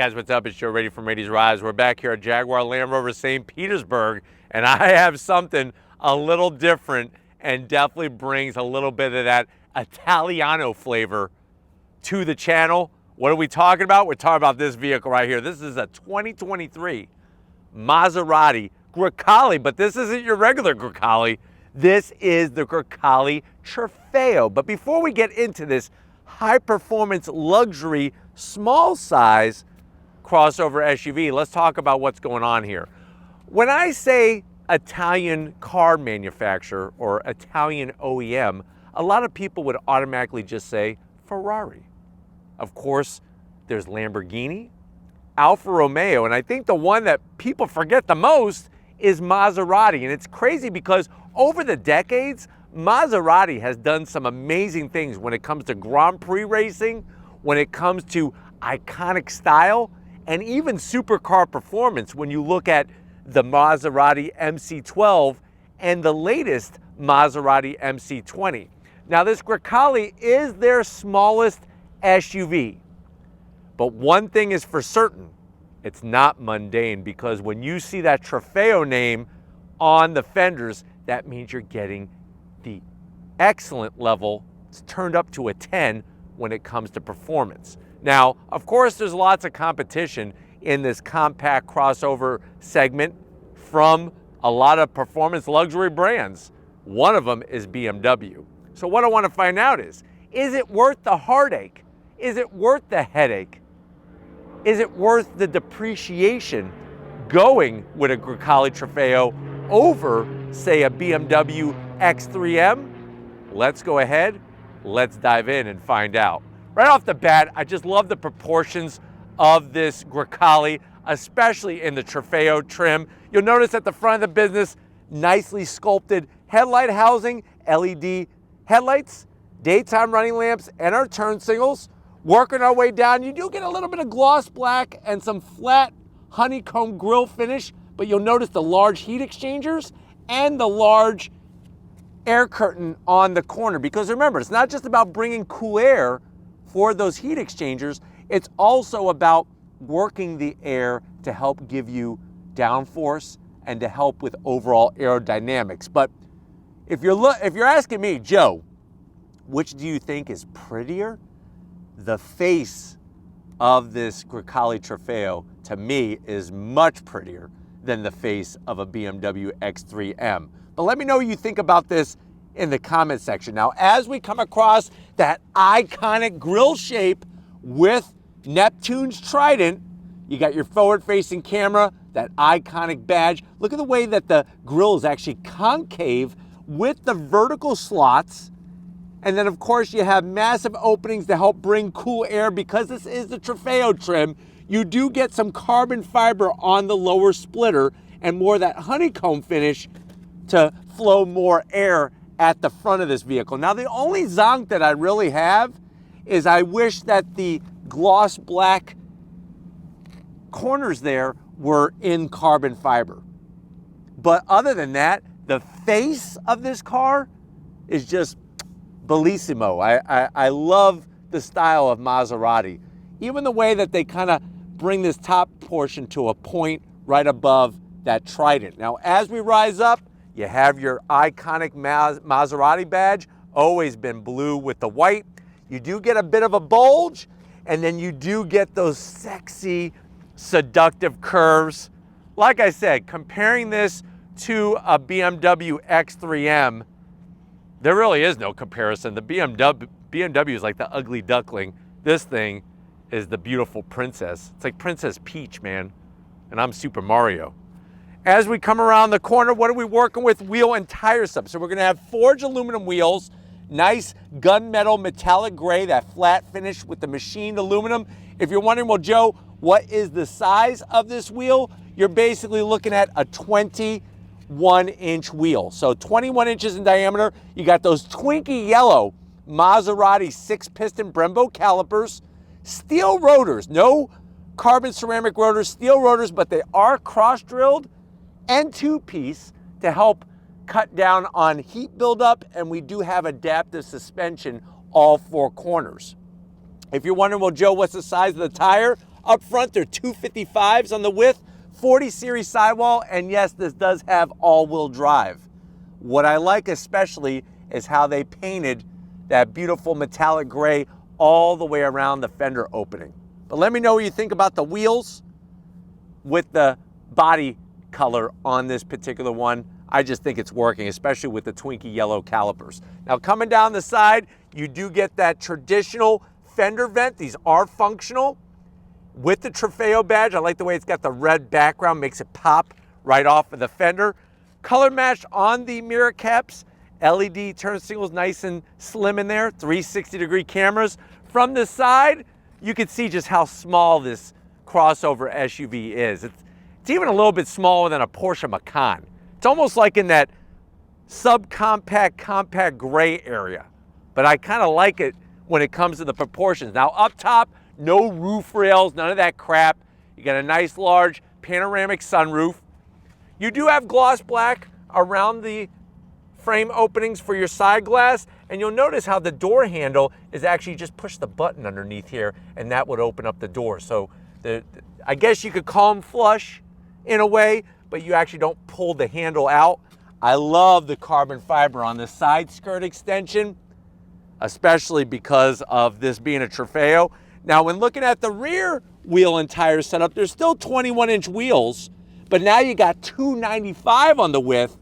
guys, what's up? It's Joe Ready from Rady's Rise. We're back here at Jaguar Land Rover St. Petersburg, and I have something a little different and definitely brings a little bit of that Italiano flavor to the channel. What are we talking about? We're talking about this vehicle right here. This is a 2023 Maserati Gracale, but this isn't your regular Gracale. This is the Grecale Trofeo. But before we get into this high-performance luxury small size crossover SUV, let's talk about what's going on here. When I say Italian car manufacturer or Italian OEM, a lot of people would automatically just say Ferrari. Of course, there's Lamborghini, Alfa Romeo, and I think the one that people forget the most is Maserati. And it's crazy because over the decades, Maserati has done some amazing things when it comes to Grand Prix racing, when it comes to iconic style, and even supercar performance when you look at the Maserati MC12 and the latest Maserati MC20. Now, this Grecale is their smallest SUV, but one thing is for certain, it's not mundane, because when you see that Trofeo name on the fenders, that means you're getting the excellent level. It's turned up to a 10 when it comes to performance. Now, of course, there's lots of competition in this compact crossover segment from a lot of performance luxury brands. One of them is BMW. So what I want to find out is it worth the heartache? Is it worth the headache? Is it worth the depreciation going with a Grecale Trofeo over, say, a BMW X3M? Let's go ahead, let's dive in and find out. Right off the bat, I just love the proportions of this Grecale, especially in the Trofeo trim. You'll notice at the front of the business, nicely sculpted headlight housing, LED headlights, daytime running lamps, and our turn signals. Working our way down, you do get a little bit of gloss black and some flat honeycomb grille finish, but you'll notice the large heat exchangers and the large air curtain on the corner. Because remember, it's not just about bringing cool air for those heat exchangers, it's also about working the air to help give you downforce and to help with overall aerodynamics. But if you're asking me, Joe, which do you think is prettier? The face of this Grecale Trofeo, to me, is much prettier than the face of a BMW X3M. But let me know what you think about this in the comment section. Now, as we come across that iconic grille shape with Neptune's trident, you got your forward-facing camera, that iconic badge. Look at the way that the grille is actually concave with the vertical slots. And then, of course, you have massive openings to help bring cool air. Because this is the Trofeo trim, you do get some carbon fiber on the lower splitter and more of that honeycomb finish to flow more air at the front of this vehicle. Now, the only zonk that I really have is I wish that the gloss black corners there were in carbon fiber. But other than that, the face of this car is just bellissimo. I love the style of Maserati. Even the way that they kind of bring this top portion to a point right above that trident. Now, as we rise up, you have your iconic Maserati badge, always been blue with the white. You do get a bit of a bulge, and then you do get those sexy, seductive curves. Like I said, comparing this to a BMW X3M, there really is no comparison. The BMW is like the ugly duckling. This thing is the beautiful princess. It's like Princess Peach, man, and I'm Super Mario. As we come around the corner, what are we working with? Wheel and tire stuff. So we're gonna have forged aluminum wheels, nice gunmetal metallic gray, that flat finish with the machined aluminum. If you're wondering, well, Joe, what is the size of this wheel? You're basically looking at a 21-inch wheel. So 21 inches in diameter. You got those twinkie yellow Maserati 6-piston Brembo calipers, steel rotors, no carbon ceramic rotors, steel rotors, but they are cross-drilled and two-piece to help cut down on heat buildup, and we do have adaptive suspension all four corners. If you're wondering, well, Joe, what's the size of the tire? Up front, they're 255s on the width, 40 series sidewall, and yes, this does have all-wheel drive. What I like especially is how they painted that beautiful metallic gray all the way around the fender opening. But let me know what you think about the wheels with the body color on this particular one. I just think it's working, especially with the Twinkie yellow calipers. Now coming down the side, you do get that traditional fender vent. These are functional with the Trofeo badge. I like the way it's got the red background, makes it pop right off of the fender. Color matched on the mirror caps. LED turn signals nice and slim in there, 360-degree cameras. From the side, you can see just how small this crossover SUV is. It's even a little bit smaller than a Porsche Macan. It's almost like in that subcompact, compact gray area. But I kind of like it when it comes to the proportions. Now up top, no roof rails, none of that crap. You got a nice large panoramic sunroof. You do have gloss black around the frame openings for your side glass, and you'll notice how the door handle is actually just push the button underneath here and that would open up the door. So I guess you could call them flush in a way, but you actually don't pull the handle out. I love the carbon fiber on the side skirt extension, especially because of this being a Trofeo. Now, when looking at the rear wheel and tire setup, there's still 21-inch wheels, but now you got 295 on the width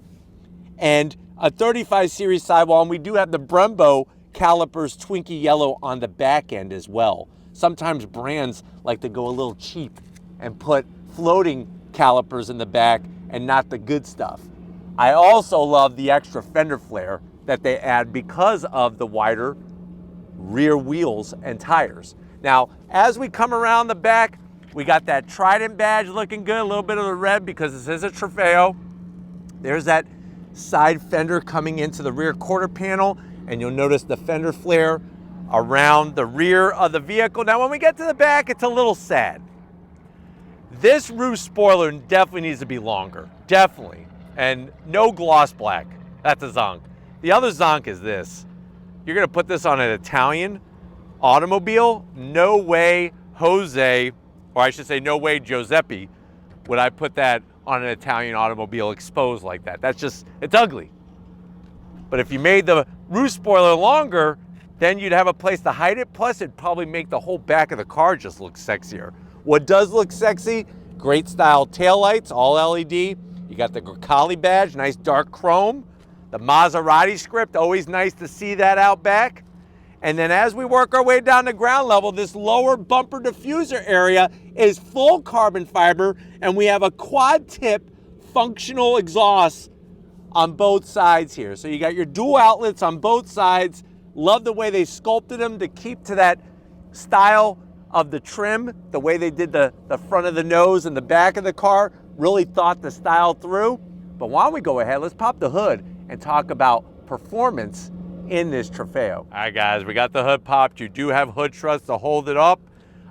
and a 35 series sidewall, and we do have the Brembo calipers Twinkie yellow on the back end as well. Sometimes brands like to go a little cheap and put floating calipers in the back and not the good stuff. I also love the extra fender flare that they add because of the wider rear wheels and tires. Now, as we come around the back, we got that Trident badge looking good, a little bit of the red because this is a Trofeo. There's that side fender coming into the rear quarter panel, and you'll notice the fender flare around the rear of the vehicle. Now, when we get to the back, it's a little sad. This roof spoiler definitely needs to be longer, definitely. And no gloss black, that's a zonk. The other zonk is this. You're gonna put this on an Italian automobile? No way, Jose, or I should say no way, Giuseppe, would I put that on an Italian automobile exposed like that. That's just, it's ugly. But if you made the roof spoiler longer, then you'd have a place to hide it. Plus, it'd probably make the whole back of the car just look sexier. What does look sexy? Great style taillights, all LED. You got the Gracale badge, nice dark chrome. The Maserati script, always nice to see that out back. And then as we work our way down to ground level, this lower bumper diffuser area is full carbon fiber, and we have a quad tip functional exhaust on both sides here. So you got your dual outlets on both sides. Love the way they sculpted them to keep to that style of the trim, the way they did the front of the nose and the back of the car. Really thought the style through. But why don't we go ahead, let's pop the hood and talk about performance in this Trofeo. All right, guys, we got the hood popped. You do have hood struts to hold it up.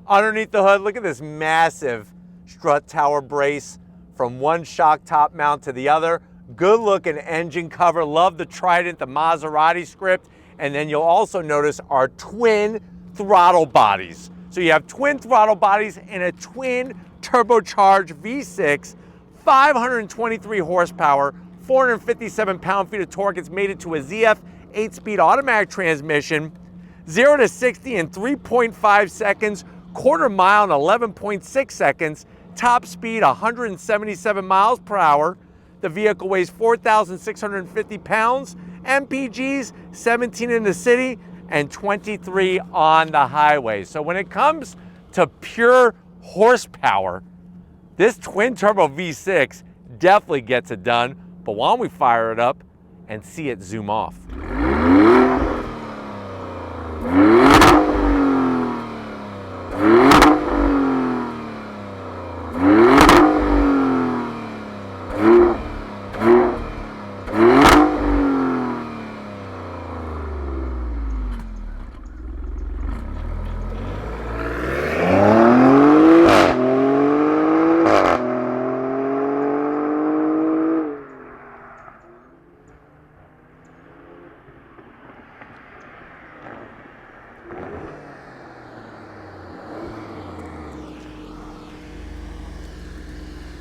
Underneath the hood, look at this massive strut tower brace from one shock top mount to the other. Good looking engine cover. Love the Trident, the Maserati script. And then you'll also notice our twin throttle bodies. So you have twin throttle bodies and a twin turbocharged V6, 523 horsepower, 457 pound-feet of torque. It's made it to a ZF 8-speed automatic transmission, 0 to 60 in 3.5 seconds, quarter mile in 11.6 seconds, top speed 177 miles per hour. The vehicle weighs 4,650 pounds, MPGs 17 in the city and 23 on the highway. So when it comes to pure horsepower, this twin turbo V6 definitely gets it done. But why don't we fire it up and see it zoom off?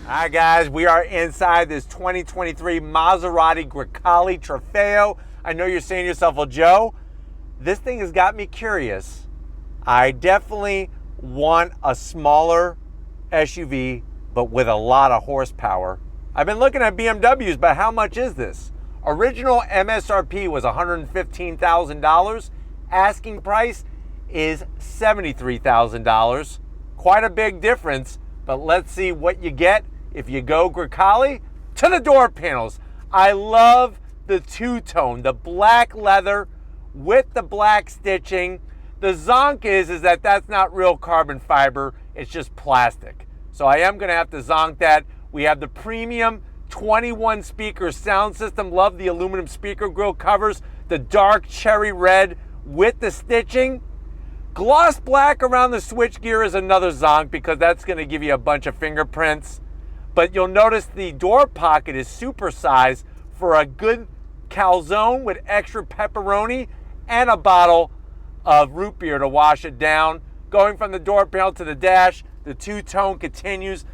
All right, guys, we are inside this 2023 Maserati Gracale Trofeo. I know you're saying to yourself, well, Joe, this thing has got me curious. I definitely want a smaller SUV, but with a lot of horsepower. I've been looking at BMWs, but how much is this? Original MSRP was $115,000. Asking price is $73,000. Quite a big difference, but let's see what you get if you go Grecale. To the door panels. I love the two-tone, the black leather with the black stitching. The zonk is that that's not real carbon fiber, it's just plastic. So I am gonna have to zonk that. We have the premium 21 speaker sound system. Love the aluminum speaker grill covers, the dark cherry red with the stitching. Gloss black around the switchgear is another zonk because that's gonna give you a bunch of fingerprints. But you'll notice the door pocket is supersized for a good calzone with extra pepperoni and a bottle of root beer to wash it down. Going from the door panel to the dash, the two-tone continues.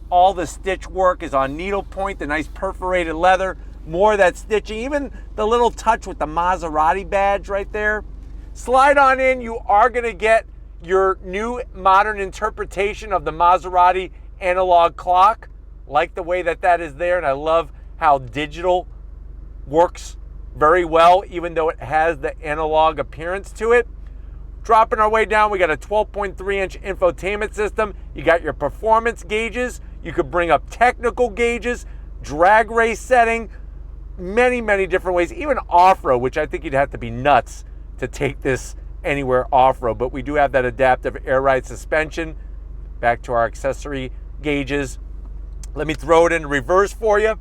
All the stitch work is on needle point, the nice perforated leather, more of that stitching, even the little touch with the Maserati badge right there. Slide on in, you are gonna get your new modern interpretation of the Maserati analog clock. Like the way that is there, and I love how digital works very well, even though it has the analog appearance to it. Dropping our way down, we got a 12.3-inch infotainment system. You got your performance gauges. You could bring up technical gauges, drag race setting, many, many different ways, even off-road, which I think you'd have to be nuts to take this anywhere off-road, but we do have that adaptive air ride suspension. Back to our accessory gauges. Let me throw it in reverse for you,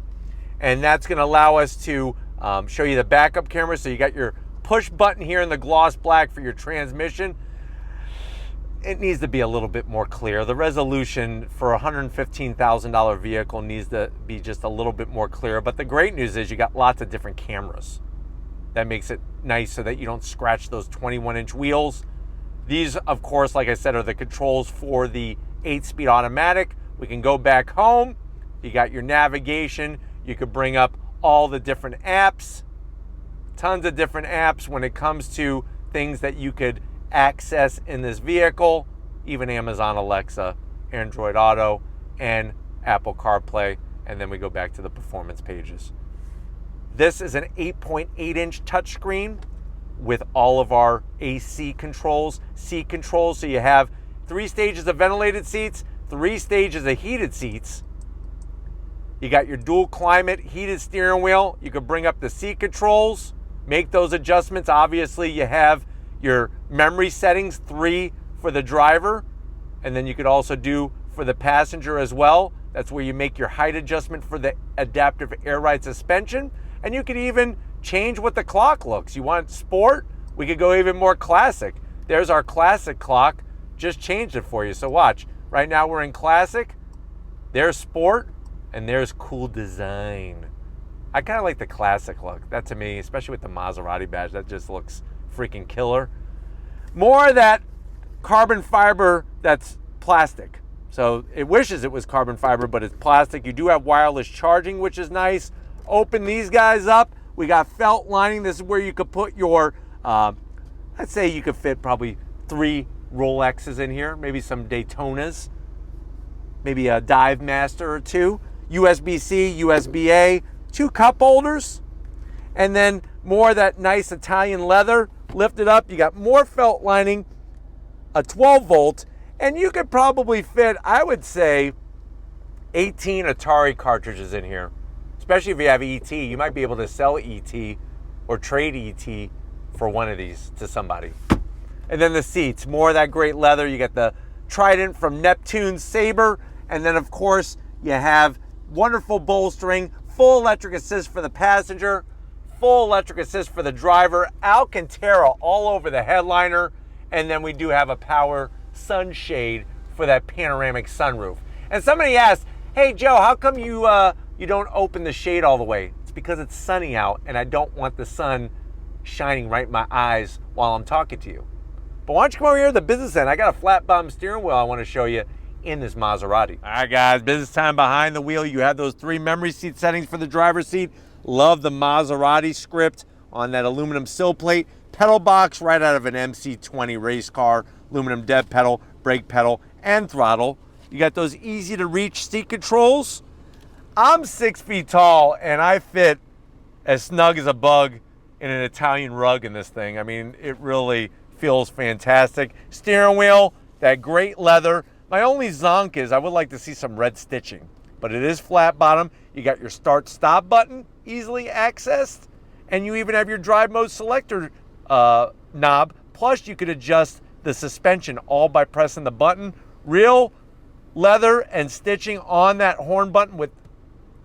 and that's going to allow us to show you the backup camera. So you got your push button here in the gloss black for your transmission. It needs to be a little bit more clear. The resolution for a $115,000 vehicle needs to be just a little bit more clear. But the great news is you got lots of different cameras. That makes it nice so that you don't scratch those 21-inch wheels. These, of course, like I said, are the controls for the 8-speed automatic. We can go back home. You got your navigation. You could bring up all the different apps. Tons of different apps when it comes to things that you could access in this vehicle. Even Amazon Alexa, Android Auto, and Apple CarPlay. And then we go back to the performance pages. This is an 8.8-inch touchscreen with all of our AC controls, seat controls. So you have 3 stages of ventilated seats, 3 stages of heated seats. You got your dual climate heated steering wheel. You can bring up the seat controls, make those adjustments. Obviously, you have your memory settings, 3 for the driver, and then you could also do for the passenger as well. That's where you make your height adjustment for the adaptive air ride suspension. And you could even change what the clock looks. You want sport? We could go even more classic. There's our classic clock. Just changed it for you. So watch. Right now we're in classic. There's sport, and there's cool design. I kind of like the classic look. That to me, especially with the Maserati badge, that just looks freaking killer. More of that carbon fiber that's plastic. So it wishes it was carbon fiber, but it's plastic. You do have wireless charging, which is nice. Open these guys up. We got felt lining. This is where you could put your, I'd say you could fit probably 3 Rolexes in here, maybe some Daytonas, maybe a Dive Master or 2, USB-C, USB-A, 2 cup holders, and then more of that nice Italian leather. Lift it up, you got more felt lining, a 12 volt, and you could probably fit, I would say, 18 Atari cartridges in here. Especially if you have ET, you might be able to sell ET or trade ET for one of these to somebody. And then the seats, more of that great leather. You got the Trident from Neptune's Sabre. And then, of course, you have wonderful bolstering, full electric assist for the passenger, full electric assist for the driver, Alcantara all over the headliner. And then we do have a power sunshade for that panoramic sunroof. And somebody asked, hey, Joe, how come you don't open the shade all the way? It's because it's sunny out and I don't want the sun shining right in my eyes while I'm talking to you. But why don't you come over here to the business end? I got a flat bottom steering wheel I want to show you. in this Maserati. All right, guys, business time behind the wheel. You have those 3 memory seat settings for the driver's seat. Love the Maserati script on that aluminum sill plate. Pedal box right out of an MC20 race car. Aluminum dead pedal, brake pedal, and throttle. You got those easy to reach seat controls. I'm 6 feet tall and I fit as snug as a bug in an Italian rug in this thing. I mean, it really feels fantastic. Steering wheel, that great leather. My only zonk is I would like to see some red stitching, but it is flat bottom. You got your start stop button, easily accessed, and you even have your drive mode selector knob. Plus you could adjust the suspension all by pressing the button. Real leather and stitching on that horn button with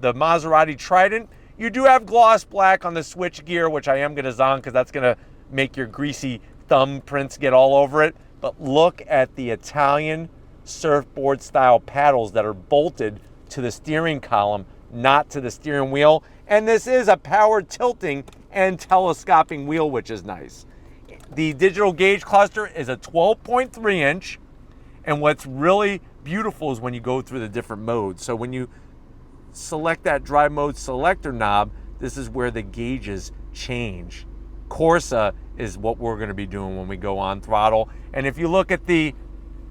the Maserati Trident. You do have gloss black on the switch gear, which I am going to zonk because that's going to make your greasy thumbprints get all over it. But look at the Italian surfboard style paddles that are bolted to the steering column, not to the steering wheel. And this is a powered tilting and telescoping wheel, which is nice. The digital gauge cluster is a 12.3 inch. And what's really beautiful is when you go through the different modes. So when you select that drive mode selector knob, this is where the gauges change. Corsa is what we're going to be doing when we go on throttle. And if you look at the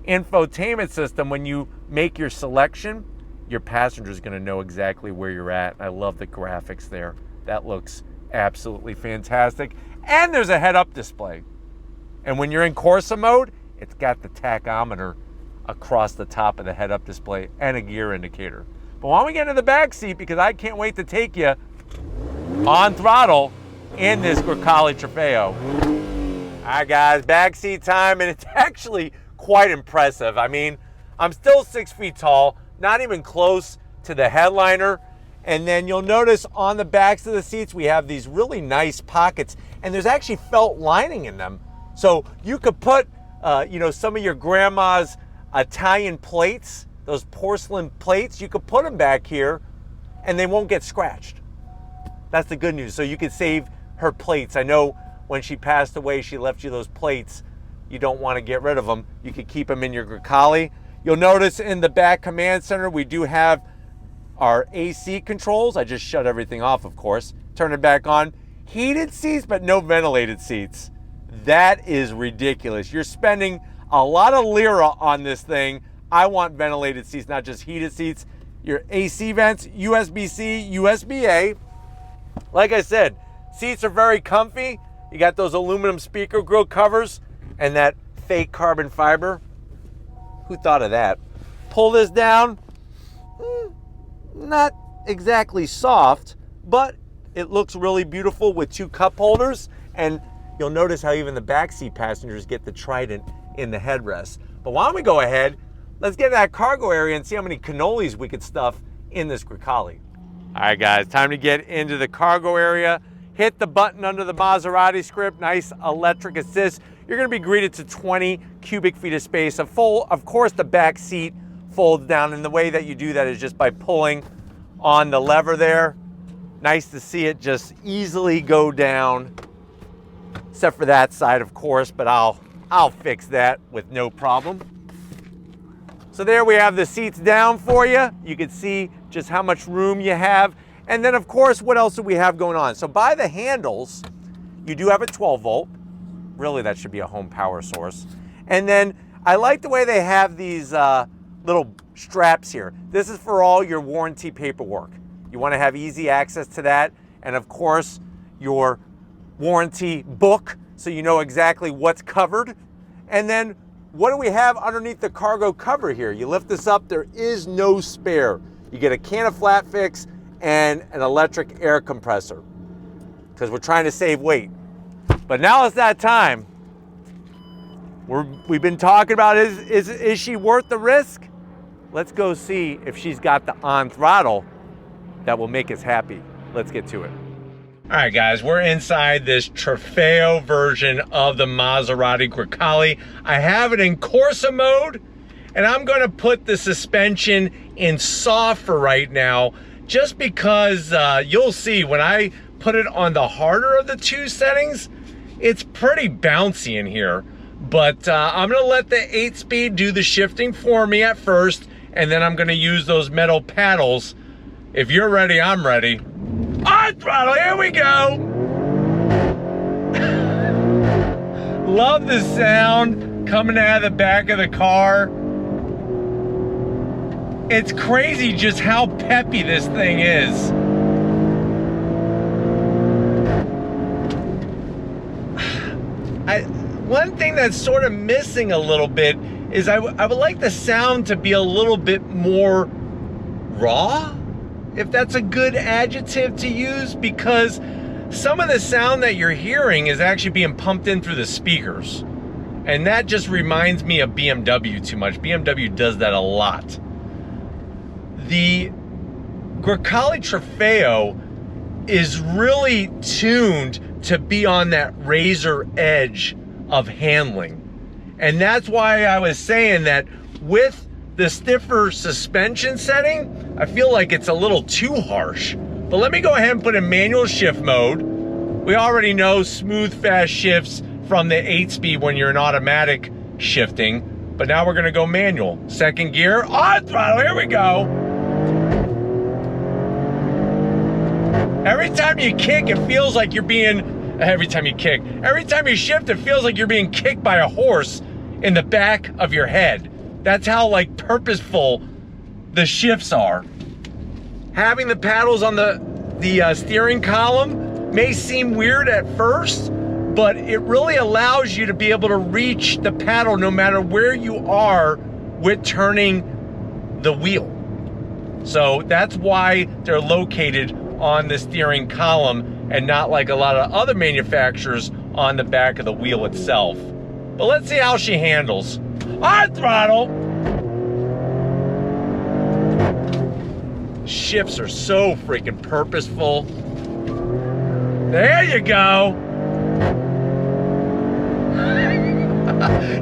infotainment system, when you make your selection, your passenger is going to know exactly where you're at. I love the graphics there. That looks absolutely fantastic. And there's a head-up display. And when you're in Corsa mode, it's got the tachometer across the top of the head-up display and a gear indicator. But why don't we get into the back seat, because I can't wait to take you on throttle in this Grecale Trofeo. All right, guys, back seat time, and it's actually quite impressive. I mean, I'm still 6 feet tall, not even close to the headliner. And then you'll notice on the backs of the seats, we have these really nice pockets, and there's actually felt lining in them. So you could put, some of your grandma's Italian plates, those porcelain plates, you could put them back here and they won't get scratched. That's the good news. So you could save her plates. I know when she passed away, she left you those plates. You don't want to get rid of them. You could keep them in your Grecale. You'll notice in the back command center, we do have our AC controls. I just shut everything off, of course. Turn it back on. Heated seats, but no ventilated seats. That is ridiculous. You're spending a lot of lira on this thing. I want ventilated seats, not just heated seats. Your AC vents, USB-C, USB-A. Like I said, seats are very comfy. You got those aluminum speaker grill covers and that fake carbon fiber. Who thought of that? Pull this down. Not exactly soft, but it looks really beautiful with 2 cup holders. And you'll notice how even the backseat passengers get the Trident in the headrest. But why don't we go ahead, let's get in that cargo area and see how many cannolis we could stuff in this Grecale. All right, guys, time to get into the cargo area. Hit the button under the Maserati script, nice electric assist. You're gonna be greeted to 20 cubic feet of space. Of course, the back seat folds down, and the way that you do that is just by pulling on the lever there. Nice to see it just easily go down, except for that side, of course, but I'll fix that with no problem. So there we have the seats down for you. You can see just how much room you have. And then, of course, what else do we have going on? So by the handles, you do have a 12 volt. Really, that should be a home power source. And then I like the way they have these little straps here. This is for all your warranty paperwork. You want to have easy access to that. And of course, your warranty book, so you know exactly what's covered. And then what do we have underneath the cargo cover here? You lift this up, there is no spare. You get a can of flat fix and an electric air compressor, because we're trying to save weight. But now it's that time. We've been talking about, is she worth the risk? Let's go see if she's got the on throttle that will make us happy. Let's get to it. All right, guys, we're inside this Trofeo version of the Maserati Gracale. I have it in Corsa mode, and I'm gonna put the suspension in soft for right now, just because you'll see when I put it on the harder of the 2 settings, it's pretty bouncy in here. But I'm gonna let the 8-speed do the shifting for me at first, and then I'm gonna use those metal paddles. If you're ready, I'm ready. On throttle, here we go. Love the sound coming out of the back of the car. It's crazy just how peppy this thing is. One thing that's sort of missing a little bit is I would like the sound to be a little bit more raw, if that's a good adjective to use, because some of the sound that you're hearing is actually being pumped in through the speakers. And that just reminds me of BMW too much. BMW does that a lot. The Grecale Trofeo is really tuned to be on that razor edge of handling. And that's why I was saying that with the stiffer suspension setting, I feel like it's a little too harsh. But let me go ahead and put in manual shift mode. We already know smooth, fast shifts from the 8-speed when you're in automatic shifting. But now we're gonna go manual. Second gear, on throttle, here we go. Every time you kick, it feels like you're being, every time you shift, it feels like you're being kicked by a horse in the back of your head. That's how like purposeful the shifts are. Having the paddles on the steering column may seem weird at first, but it really allows you to be able to reach the paddle no matter where you are with turning the wheel. So that's why they're located on the steering column and not like a lot of other manufacturers on the back of the wheel itself. But let's see how she handles. On throttle. Shifts are so freaking purposeful. There you go.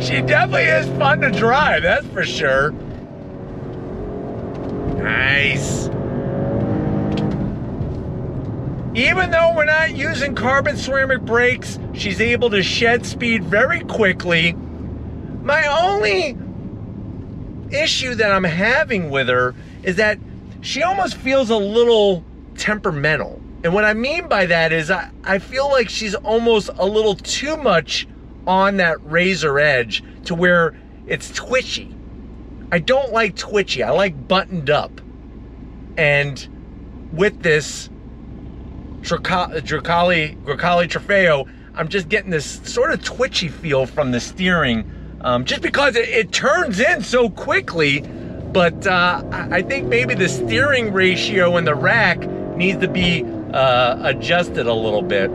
She definitely is fun to drive, that's for sure. Nice. Even though we're not using carbon ceramic brakes, she's able to shed speed very quickly. My only issue that I'm having with her is that she almost feels a little temperamental. And what I mean by that is I feel like she's almost a little too much on that razor edge to where it's twitchy. I don't like twitchy, I like buttoned up. And with this Grecale Trofeo, I'm just getting this sort of twitchy feel from the steering, just because it turns in so quickly. But I think maybe the steering ratio in the rack needs to be adjusted a little bit.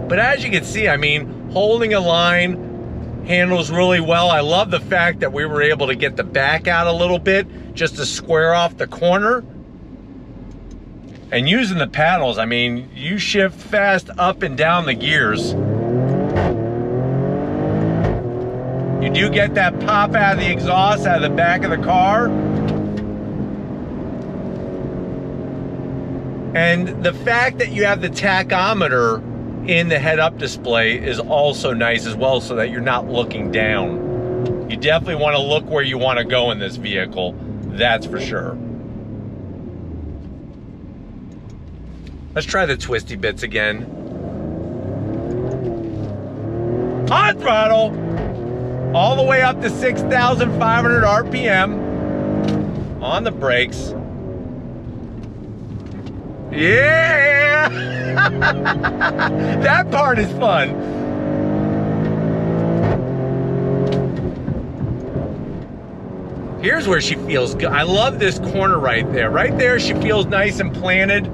But as you can see, I mean, holding a line handles really well. I love the fact that we were able to get the back out a little bit just to square off the corner. And using the paddles, I mean, you shift fast up and down the gears. You do get that pop out of the exhaust out of the back of the car. And the fact that you have the tachometer in the head-up display is also nice as well, so that you're not looking down. You definitely want to look where you want to go in this vehicle, that's for sure. Let's try the twisty bits again. On throttle, all the way up to 6,500 RPM. On the brakes. Yeah! That part is fun. Here's where she feels good. I love this corner right there. Right there, she feels nice and planted.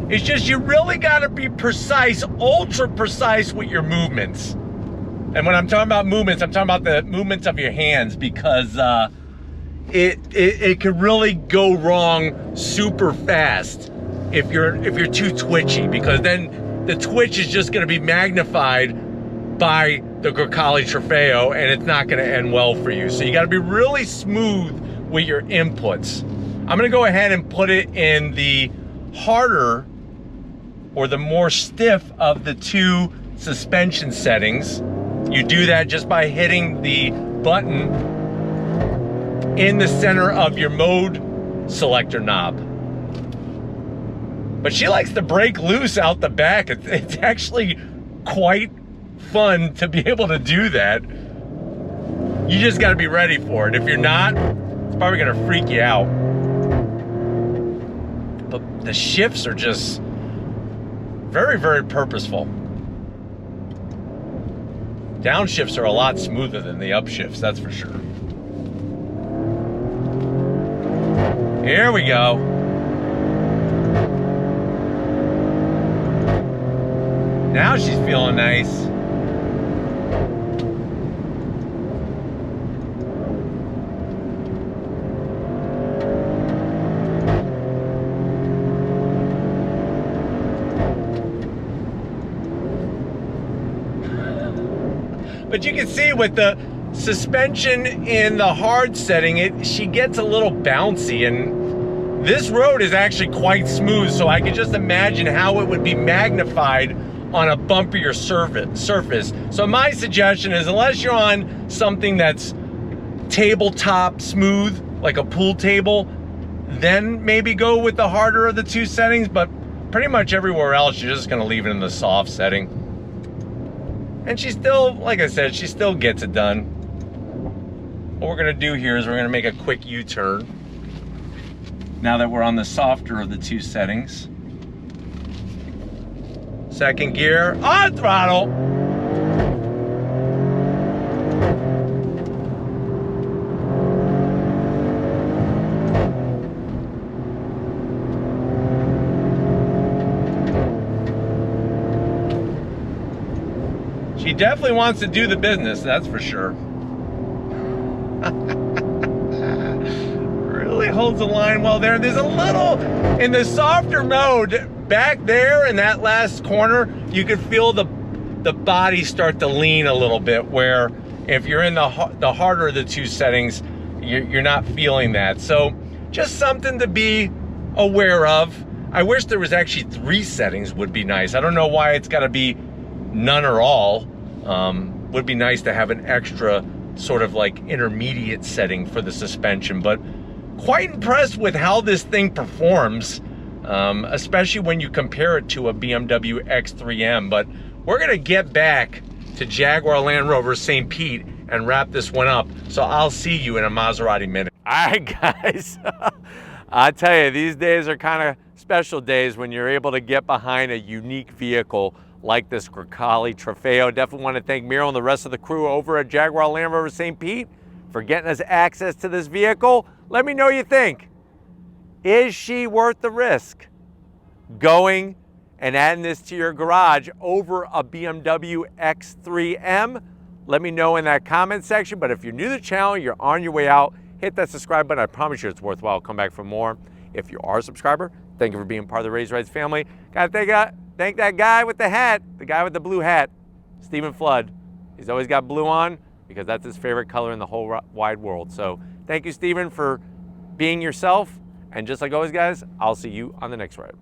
It's just you really got to be precise, ultra precise with your movements. And when I'm talking about movements, I'm talking about the movements of your hands, because it could really go wrong super fast if you're too twitchy, because then the twitch is just going to be magnified by the Grecale Trofeo, and it's not going to end well for you. So you got to be really smooth with your inputs. I'm going to go ahead and put it in the harder or the more stiff of the two suspension settings. You do that just by hitting the button in the center of your mode selector knob. But she likes to break loose out the back. It's actually quite fun to be able to do that. You just got to be ready for it. If you're not, it's probably going to freak you out. But the shifts are just very, very purposeful. Downshifts are a lot smoother than the upshifts, that's for sure. Here we go. Now she's feeling nice. But you can see with the suspension in the hard setting, she gets a little bouncy, and this road is actually quite smooth, so I can just imagine how it would be magnified on a bumpier surface. So my suggestion is, unless you're on something that's tabletop smooth, like a pool table, then maybe go with the harder of the two settings, but pretty much everywhere else, you're just gonna leave it in the soft setting. And she still, like I said, she still gets it done. What we're gonna do here is we're gonna make a quick U-turn. Now that we're on the softer of the two settings. Second gear, on throttle. She definitely wants to do the business, that's for sure. Really holds the line well there. There's a little, in the softer mode, back there in that last corner, you can feel the body start to lean a little bit, where if you're in the harder of the two settings, you're not feeling that. So just something to be aware of. I wish there was actually 3 settings, would be nice. I don't know why it's got to be none or all. Would be nice to have an extra sort of like intermediate setting for the suspension, but quite impressed with how this thing performs, especially when you compare it to a BMW X3M. But we're gonna get back to Jaguar Land Rover St. Pete and wrap this one up. So I'll see you in a Maserati minute. All right, guys. I tell you, these days are kind of special days when you're able to get behind a unique vehicle like this Gracale Trofeo. Definitely want to thank Miro and the rest of the crew over at Jaguar Land Rover St. Pete for getting us access to this vehicle. Let me know what you think. Is she worth the risk? Going and adding this to your garage over a BMW X3M? Let me know in that comment section. But if you're new to the channel, you're on your way out, hit that subscribe button. I promise you it's worthwhile. Come back for more. If you are a subscriber, thank you for being part of the Raised Rights family. Gotta thank that guy with the hat, the guy with the blue hat, Stephen Flood. He's always got blue on because that's his favorite color in the whole wide world. So thank you, Stephen, for being yourself. And just like always, guys, I'll see you on the next ride.